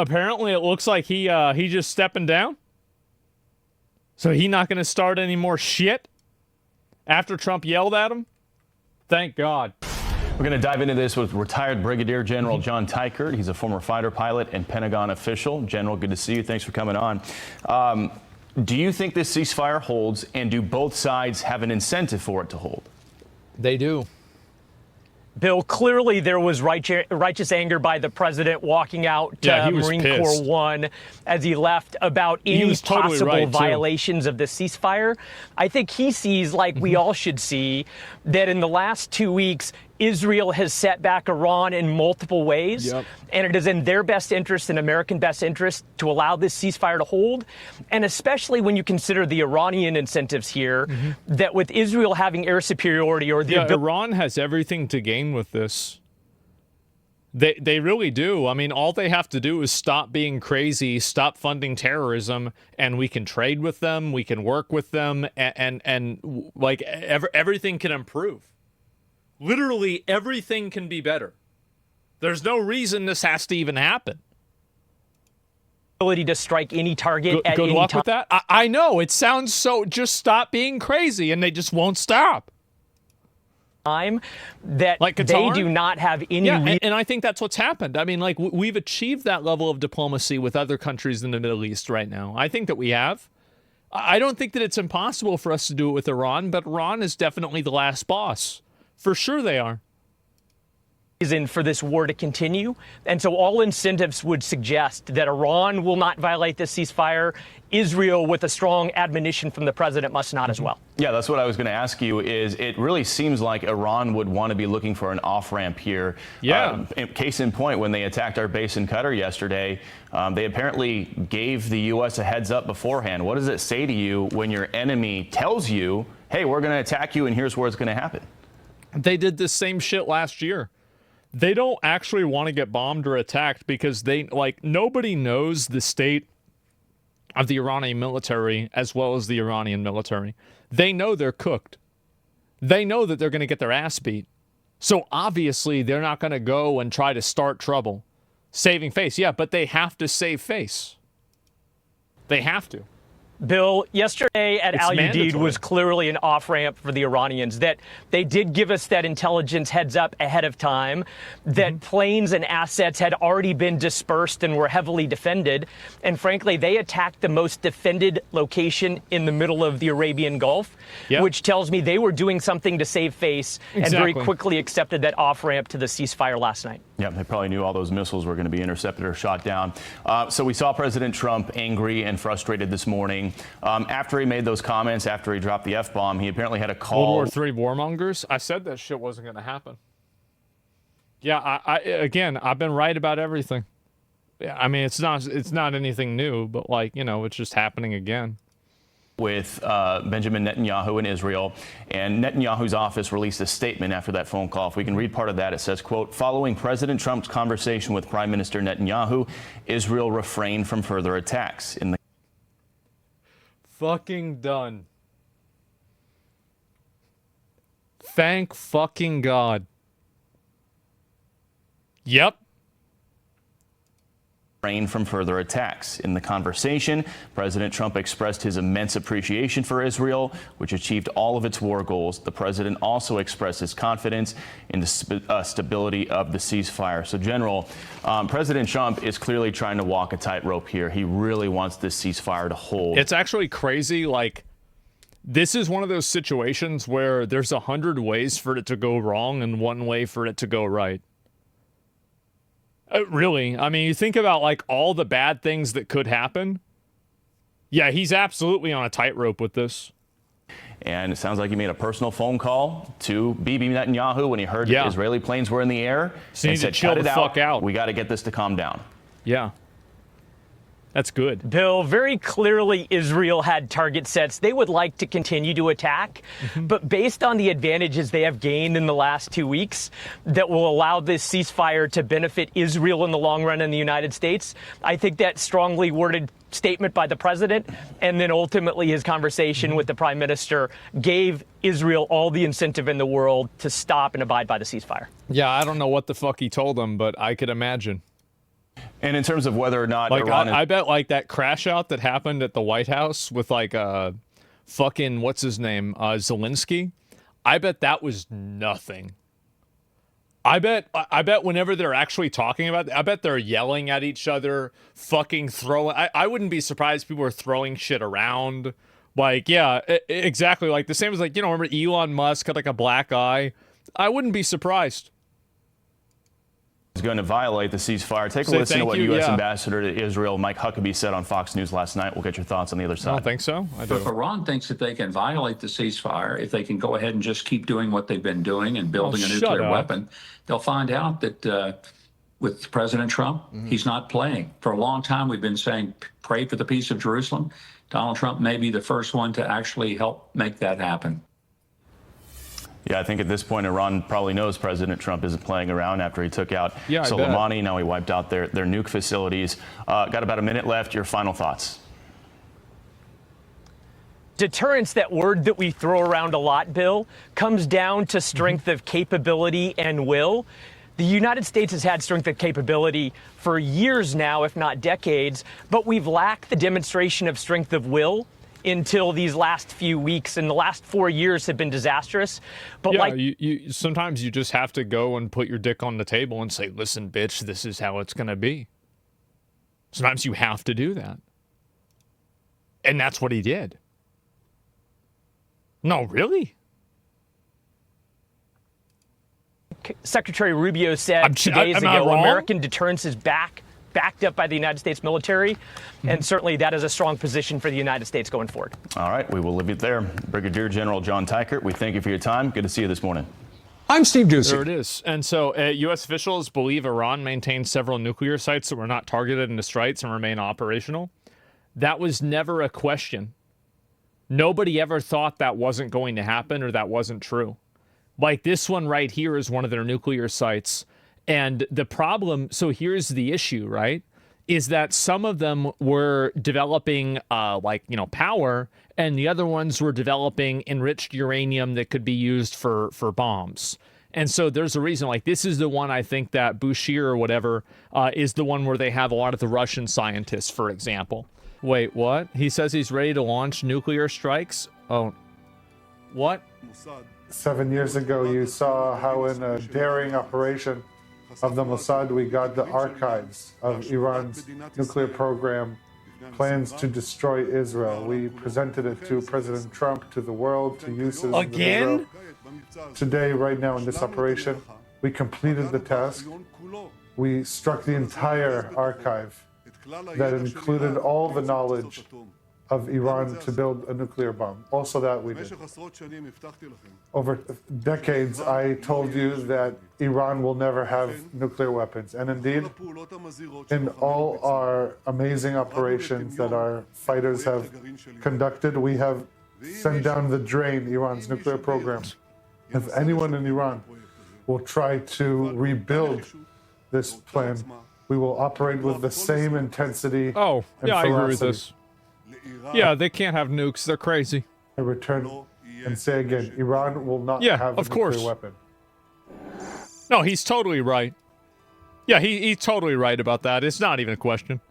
Apparently, it looks like he just stepping down. So he not going to start any more shit after Trump yelled at him? Thank God. We're going to dive into this with retired Brigadier General John Tykert. He's a former fighter pilot and Pentagon official. General, good to see you. Thanks for coming on. Do you think this ceasefire holds, and do both sides have an incentive for it to hold? They do. Bill, clearly there was righteous anger by the president walking out to Marine Corps One as he left about any possible violations of the ceasefire. I think he sees, like we all should see, that in the last 2 weeks, Israel has set back Iran in multiple ways, and it is in their best interest and American best interest to allow this ceasefire to hold, and especially when you consider the Iranian incentives here, that with Israel having air superiority or the Iran has everything to gain with this. They really do. I mean, all they have to do is stop being crazy, stop funding terrorism, and we can trade with them, we can work with them, and like everything can improve. Literally everything can be better. There's no reason this has to even happen. Ability to strike any target at good any luck time. with that. I know it sounds so. Just stop being crazy, and they just won't stop. That like they do not have any. Yeah, and I think that's what's happened. I mean, like we've achieved that level of diplomacy with other countries in the Middle East right now. I think that we have. I don't think that it's impossible for us to do it with Iran, but Iran is definitely the last boss. For sure they are. Reason for this war to continue. And so all incentives would suggest that Iran will not violate this ceasefire. Israel, with a strong admonition from the president, must not as well. Yeah, that's what I was going to ask you. Is it really seems like Iran would want to be looking for an off-ramp here. Yeah. Case in point, when they attacked our base in Qatar yesterday, they apparently gave the U.S. a heads up beforehand. What does it say to you when your enemy tells you, hey, we're going to attack you and here's where it's going to happen? They did this same shit last year. They don't actually want to get bombed or attacked because nobody knows the state of the Iranian military as well as the Iranian military. They know they're cooked. They know that they're going to get their ass beat. So obviously they're not going to go and try to start trouble. Saving face, yeah, but they have to save face. They have to. Bill, yesterday at Al Udeid was clearly an off-ramp for the Iranians, that they did give us that intelligence heads up ahead of time, that planes and assets had already been dispersed and were heavily defended. And frankly, they attacked the most defended location in the middle of the Arabian Gulf, which tells me they were doing something to save face and very quickly accepted that off-ramp to the ceasefire last night. Yeah, they probably knew all those missiles were going to be intercepted or shot down. So we saw President Trump angry and frustrated this morning. After he made those comments, after he dropped the F-bomb, he apparently had a call. World War III warmongers? I said that shit wasn't going to happen. Yeah, again, I've been right about everything. Yeah, I mean, it's not anything new, but it's just happening again. With Benjamin Netanyahu in Israel, and Netanyahu's office released a statement after that phone call. If we can read part of that, it says, quote, following President Trump's conversation with Prime Minister Netanyahu, Israel refrained from further attacks. In the fucking done. Thank fucking God. Yep. Refrain from further attacks. In the conversation, President Trump expressed his immense appreciation for Israel, which achieved all of its war goals. The president also expressed his confidence in the stability of the ceasefire. So, General, President Trump is clearly trying to walk a tightrope here. He really wants this ceasefire to hold. It's actually crazy. This is one of those situations where there's 100 ways for it to go wrong and one way for it to go right. Really, I mean, you think about all the bad things that could happen. Yeah, he's absolutely on a tightrope with this. And it sounds like he made a personal phone call to Bibi Netanyahu when he heard that Israeli planes were in the air. So you need to chill the fuck out. We got to get this to calm down. Yeah. That's good. Bill, very clearly Israel had target sets they would like to continue to attack, but based on the advantages they have gained in the last 2 weeks that will allow this ceasefire to benefit Israel in the long run in the United States, I think that strongly worded statement by the president and then ultimately his conversation with the prime minister gave Israel all the incentive in the world to stop and abide by the ceasefire. Yeah, I don't know what the fuck he told them, but I could imagine. And in terms of whether or not like, Iran... I bet like that crash out that happened at the White House with like fucking, what's his name, Zelensky, I bet that was nothing. I bet whenever they're actually talking about it, I bet they're yelling at each other, fucking throwing. I wouldn't be surprised if people were throwing shit around. Like, yeah, exactly. Like the same as like, you know, remember Elon Musk had like a black eye? I wouldn't be surprised. Is going to violate the ceasefire. Take a listen to what U.S. Ambassador to Israel Mike Huckabee said on Fox News last night. We'll get your thoughts on the other side. I don't think so. I do. If Iran thinks that they can violate the ceasefire, if they can go ahead and just keep doing what they've been doing and building a nuclear weapon, they'll find out that with President Trump, he's not playing. For a long time, we've been saying, pray for the peace of Jerusalem. Donald Trump may be the first one to actually help make that happen. Yeah, I think at this point, Iran probably knows President Trump isn't playing around after he took out Soleimani. Now he wiped out their nuke facilities. Got about a minute left. Your final thoughts. Deterrence, that word that we throw around a lot, Bill, comes down to strength of capability and will. The United States has had strength of capability for years now, if not decades, but we've lacked the demonstration of strength of will until these last few weeks, and the last 4 years have been disastrous. But yeah, you sometimes you just have to go and put your dick on the table and say, listen, bitch, this is how it's going to be. Sometimes you have to do that. And that's what he did. No, really? Secretary Rubio said 2 days ago, American deterrence is backed up by the United States military, and certainly that is a strong position for the United States going forward. All right, we will leave it there. Brigadier General John Teichert, we thank you for your time. Good to see you this morning. I'm Steve Doocy. There it is. And so U.S. officials believe Iran maintains several nuclear sites that were not targeted into strikes and remain operational. That was never a question. Nobody ever thought that wasn't going to happen or that wasn't true. Like this one right here is one of their nuclear sites. And the problem, so here's the issue, right, is that some of them were developing, power, and the other ones were developing enriched uranium that could be used for bombs. And so there's a reason, like, this is the one I think that Bouchier or whatever is the one where they have a lot of the Russian scientists, for example. Wait, what? He says he's ready to launch nuclear strikes? Oh, what? 7 years ago, you saw how in a daring operation of the Mossad, we got the archives of Iran's nuclear program, plans to destroy Israel. We presented it to President Trump, to the world, to uses again. Today, right now in this operation, we completed the task. We struck the entire archive that included all the knowledge of Iran to build a nuclear bomb. Also that we did. Over decades, I told you that Iran will never have nuclear weapons. And indeed, in all our amazing operations that our fighters have conducted, we have sent down the drain Iran's nuclear program. If anyone in Iran will try to rebuild this plan, we will operate with the same intensity. Oh, yeah, I agree with this. Yeah, they can't have nukes. They're crazy. I return and say again, Iran will not have a nuclear weapon. No, he's totally right. Yeah, he's totally right about that. It's not even a question.